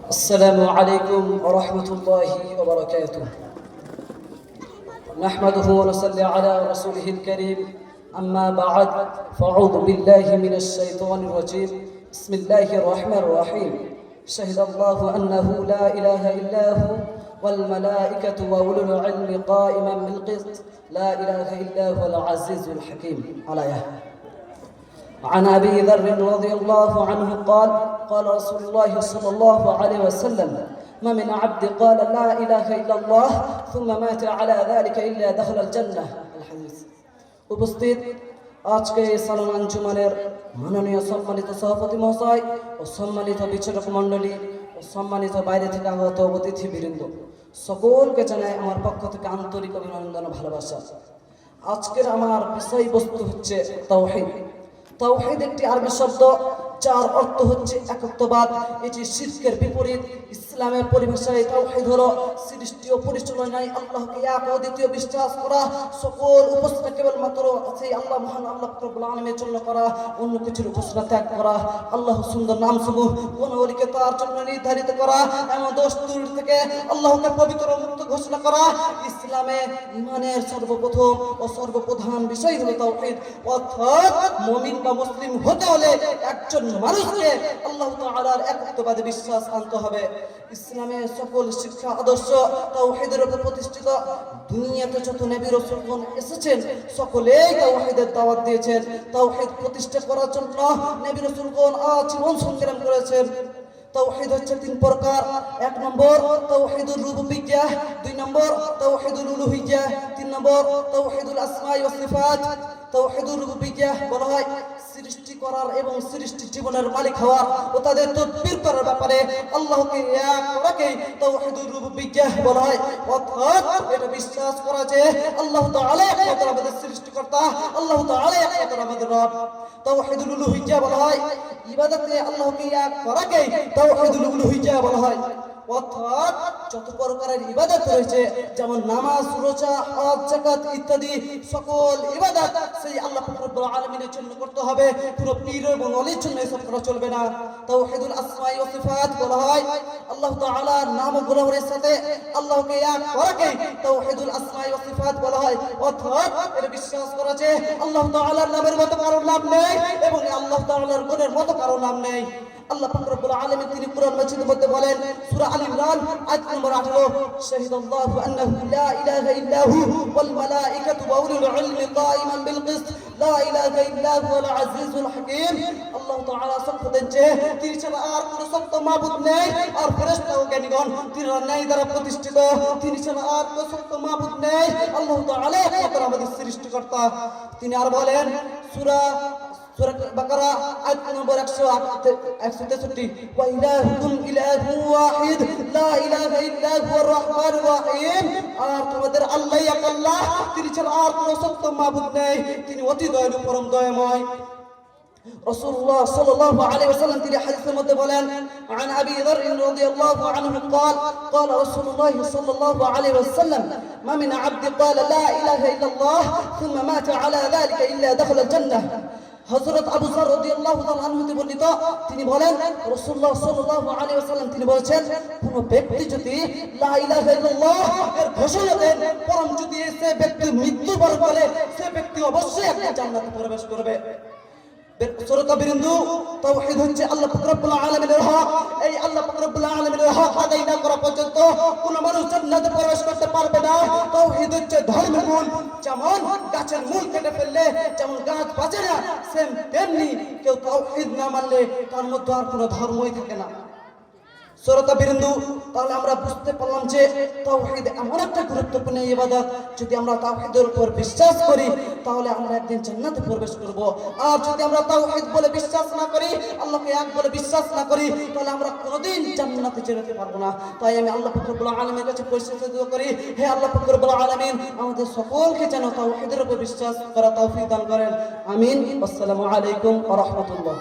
السلام عليكم ورحمة الله وبركاته. نحمده ونصلي على رسوله الكريم. أما بعد فأعوذ بالله من الشيطان الرجيم. بسم الله الرحمن الرحيم. شهد الله أنه لا إله إلا هو والملائكة وأولو العلم قائما بالقسط لا إله إلا هو العزيز الحكيم. عليه عن أبي ذر رضي الله عنه قال قال رسول الله صلى الله عليه وسلم ما من عبد قال لا إله إلا الله ثم مات على ذلك إلا دخل الجنة. الحديث. উপস্থিত আজকে সালাম আঞ্জুমানের মাননীয় সম্মানিত সভাপতি মহাশয় ও সম্মানিত বিচারক মণ্ডলী ও সম্মানিত বাইরে থেকে আগত অতিথিবৃন্দ, সকলকে জানাই আমার পক্ষ থেকে আন্তরিক অভিনন্দন ও ভালোবাসা। আজকের আমার বিষয়বস্তু হচ্ছে তাওহীদ। তাওহীদ একটি আরবি শব্দ যার অর্থ হচ্ছে একত্ববাদ। এটি শিরকের বিপরীত। ইসলামের পরিভাষায় তাওহীদ হলো সৃষ্টি ও পরিচালনায় আল্লাহকে এক ও দ্বিতীয় বিশ্বাস করা, সকল উপাসনা কেবলমাত্র সেই আল্লাহ মহান আল্লাহ রব্বুল আলামিনের জন্য করা, অন্য কিছুর উপাসনা ত্যাগ করা, আল্লাহ সুন্দর নামসমূহ কোন ওলিকে তার জন্য নির্ধারিত করা, এমন দোষ দূর থেকে আল্লাহকে পবিত্র ও মুক্ত ঘোষণা করা। ইসলামে ঈমানের সর্বপ্রথম ও সর্বপ্রধান বিষয় হলো তাওহীদ। অর্থাৎ মুমিন বা মুসলিম হতে হলে একজন মানুষকে আল্লাহ তাআলার একত্ববাদে বিশ্বাস আনতে হবে। ইসলামের সকল শিক্ষা আদর্শ তাওহীদের উপর প্রতিষ্ঠিত। দুনিয়াতে যত নবী রাসূলগণ এসেছেন সকলেই তাওহীদের দাওয়াত দিয়েছেন। তাওহীদ প্রতিষ্ঠা করার জন্য নবী রাসূলগণ আজীবন সংগ্রাম করেছেন। তাওহীদ হচ্ছে তিন প্রকার। এক নম্বর তাওহীদুর রুবুবিয়্যাহ, দুই নম্বর তাওহীদুল উলুহিয়্যাহ, তিন নম্বর তাওহীদুল আসমা ওয়াস সিফাত। তাওহীদুর রুবুবিয়্যাহ বলা হয় সৃষ্টি করার এবং সৃষ্টি জীবনের মালিক হওয়ার ও তাদের তদবির করার ব্যাপারে আল্লাহকে এক করাকে তাওহীদুর রুবুবিয়্যাহ বলা হয়। অর্থাৎ এটা বিশ্বাস করা যে আল্লাহ তাআলা একমাত্র আমাদের সৃষ্টিকর্তা, আল্লাহ তাআলা একমাত্র আমাদের রব। তাওহীদুল উলুহিয়্যাহ বলা হয় ইবাদতে আল্লাহকে এক করাকে তাওহীদুল উলুহিয়্যাহ বলা হয়। অর্থাৎ যত প্রকারের ইবাদত রয়েছে যেমন নামাজ, রোজা, হজ, যাকাত ইত্যাদি সকল ইবাদত সেই আল্লাহ রব্বুল আলামিনের জন্য করতে হবে। পুরো পীর এবং ওলির জন্য এসব করা চলবে না। তাওহীদুল আসমা ওয়া সিফাত বলা হয় আল্লাহ তাআলার নাম ও গুণের সাথে আল্লাহকে এক করাকে তাওহীদুল আসমা ওয়া সিফাত বলা হয়। অর্থাৎ এটা বিশ্বাস করা যে আল্লাহ তাআলার নামের মতো কারো নাম নেই এবং আল্লাহ তাআলার গুণের মতো কারো নাম নেই। আল্লাহ পাক রব্বুল আলামিন তিনি কুরআন মাজিদের মধ্যে বলেন সূরা আল ইমরান আয়াত নম্বর 18 শাহিদাল্লাহু আন্নাহু লা ইলাহা ইল্লা হু ওয়াল মালাইকাতু ওয়া উলুল ইলমি কায়িমান বিল কিসত লা ইলাহা ইল্লা হুয়াল আজিজুল হাকীম। আল্লাহ তাআলা সাক্ষ্য দেন যে তিনি ছাড়া আর কোনো সত্য মাবুদ নেই, আর ফেরেশতা ও জ্ঞানীগণ তিনার ন্যায় দ্বারা প্রতিষ্ঠিত। তিনি ছাড়া আর কোনো সত্য মাবুদ নেই। আল্লাহ তাআলা একমাত্র আমাদের সৃষ্টিকর্তা। তিনি আর বলেন সূরা বাকারা আয়াত নম্বর 163 ওয়া ইলাহুকুম ইলাহুন ওয়াহিদ লা ইলাহা ইল্লা হুয়ার রহমানুর রহিম। আর তোমাদের আল্লাহ এক আল্লাহ, তিনি ছাড়া আর কোনো সত্য মাবুদ নেই, তিনি অতি দয়ালু পরম দয়াময়। রাসূলুল্লাহ সাল্লাল্লাহু আলাইহি ওয়াসাল্লাম তিনি হাদিসের মধ্যে বলেন عن ابي ذر رضي الله عنه قال قال رسول الله صلى الله عليه وسلم ما من عبد قال لا اله الا الله ثم مات على ذلك الا دخل الجنه। হযরত আবু যর রাদিয়াল্লাহু তাআলা আনহু বর্ণিত, তিনি বলেন রাসূলুল্লাহ সাল্লাল্লাহু আলাইহি ওয়াসাল্লাম তিনি বলেছেন কোন ব্যক্তি যদি লা ইলাহা ইল্লাল্লাহ এর ঘোষণা দেন পরম যদি সে ব্যক্তি মৃত্যুবরণ করে সে ব্যক্তি অবশ্যই একটা জান্নাতে প্রবেশ করবে। শ্রোতাবৃন্দ, তাওহীদ হচ্ছে আল্লাহ পাক রব্বুল আলামিনের হক। এই আল্লাহ পাক রব্বুল আলামিনের হক আদায় না করা পর্যন্ত কোনো মানুষ জান্নাতে প্রবেশ করতে পারবে না। তাওহীদ হচ্ছে ধর্মের মূল। যেমন গাছের মূল কেটে ফেললে যেমন গাছ বাঁচে না, সেম তেমনি কেউ তাওহীদ না মানলে তার মধ্যে আর কোনো ধর্মই থাকে না। শ্রোতাবৃন্দ, তাহলে আমরা বুঝতে পারলাম যে তাওহীদ এমন একটা গুরুত্বপূর্ণ ইবাদত, যদি আমরা তাওহীদের উপর বিশ্বাস করি তাহলে আমরা একদিন জান্নাতে প্রবেশ করব। আর যদি আমরা তাওহীদ বলে বিশ্বাস না করি, আল্লাহকে এক বলে বিশ্বাস না করি, তাহলে আমরা কোনোদিন জান্নাতে যেতে পারবো না। তাই আমি আল্লাহ পাক রব্বুল আলামিনের কাছে পরিচিত করি, হে আল্লাহ পাক রব্বুল আলামিন আমাদের সকলকে যেন তাওহীদের উপর বিশ্বাস করা তৌফিক দান করেন। আমিন। আসসালামু আলাইকুম ওয়া রাহমাতুল্লাহ।